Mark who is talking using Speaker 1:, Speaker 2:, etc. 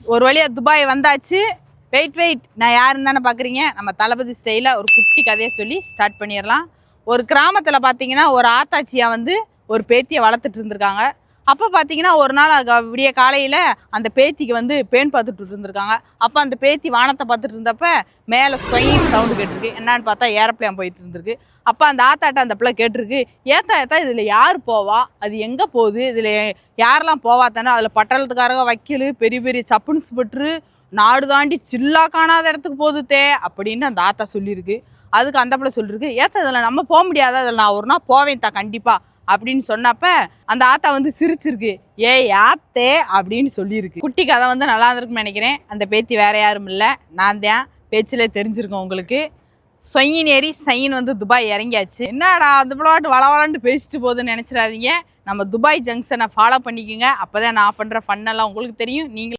Speaker 1: ஒரு வழியாக துபாய் வந்தாச்சு. வெயிட் நான் யாருன்னு தானே பார்க்குறீங்க. நம்ம தளபதி ஸ்டைலில் ஒரு குட்டி கதையை சொல்லி ஸ்டார்ட் பண்ணிடலாம். ஒரு கிராமத்தில் பார்த்தீங்கன்னா ஒரு ஆத்தாச்சியாக வந்து ஒரு பேத்தியை வளர்த்துட்டு இருந்திருக்காங்க. அப்போ பார்த்தீங்கன்னா ஒரு நாள் விடிய காலையில் அந்த பேத்திக்கு வந்து பேன் பார்த்துட்டு இருந்திருக்காங்க. அப்போ அந்த பேத்தி வானத்தை பார்த்துட்டு இருந்தப்ப மேலே ஸ்வைன் சவுண்டு கேட்டிருக்கு. என்னான்னு பார்த்தா ஏரோப்ளேன் போயிட்டு இருந்திருக்கு. அப்போ அந்த ஆத்தாட்ட அந்த பிள்ளை கேட்டிருக்கு, ஏத்தா இதில் யார் போவா, அது எங்கே போகுது, இதில் யாரெல்லாம் போவா தானே, அதில் பட்டணத்துக்காரங்க வக்கீல் பெரிய பெரிய சப்புன்ஸ் பட்டு நாடு தாண்டி சில்லா காணாத இடத்துக்கு போகுதுத்தே அப்படின்னு அந்த ஆத்தா சொல்லியிருக்கு. அதுக்கு அந்த பிள்ளை சொல்லியிருக்கு, ஏத்தா இதில் நம்ம போக முடியாதா, அதில் நான் ஒரு நாள் போவேன் தா கண்டிப்பாக அப்படின்னு சொன்னப்ப அந்த ஆத்தா வந்து சிரிச்சிருக்கு. யாத்தே அப்படின்னு சொல்லியிருக்கு. குட்டி கதை வந்து நல்லா இருந்திருக்குன்னு நினைக்கிறேன். அந்த பேத்தி வேற யாரும் இல்லை, நான் தான். பேச்சிலே தெரிஞ்சிருக்கோம் உங்களுக்கு. சொயின் ஏறி சைன் வந்து துபாய் இறங்கியாச்சு. என்னடா அந்த பிள்ளாட்டு வளவளன்ட்டு பேசிட்டு போகுதுன்னு நினச்சிடாதீங்க. நம்ம துபாய் ஜங்ஷனை ஃபாலோ பண்ணிக்கோங்க. அப்போ தான் நான் பண்ணுற ஃபன்னெல்லாம் உங்களுக்கு தெரியும். நீங்கள்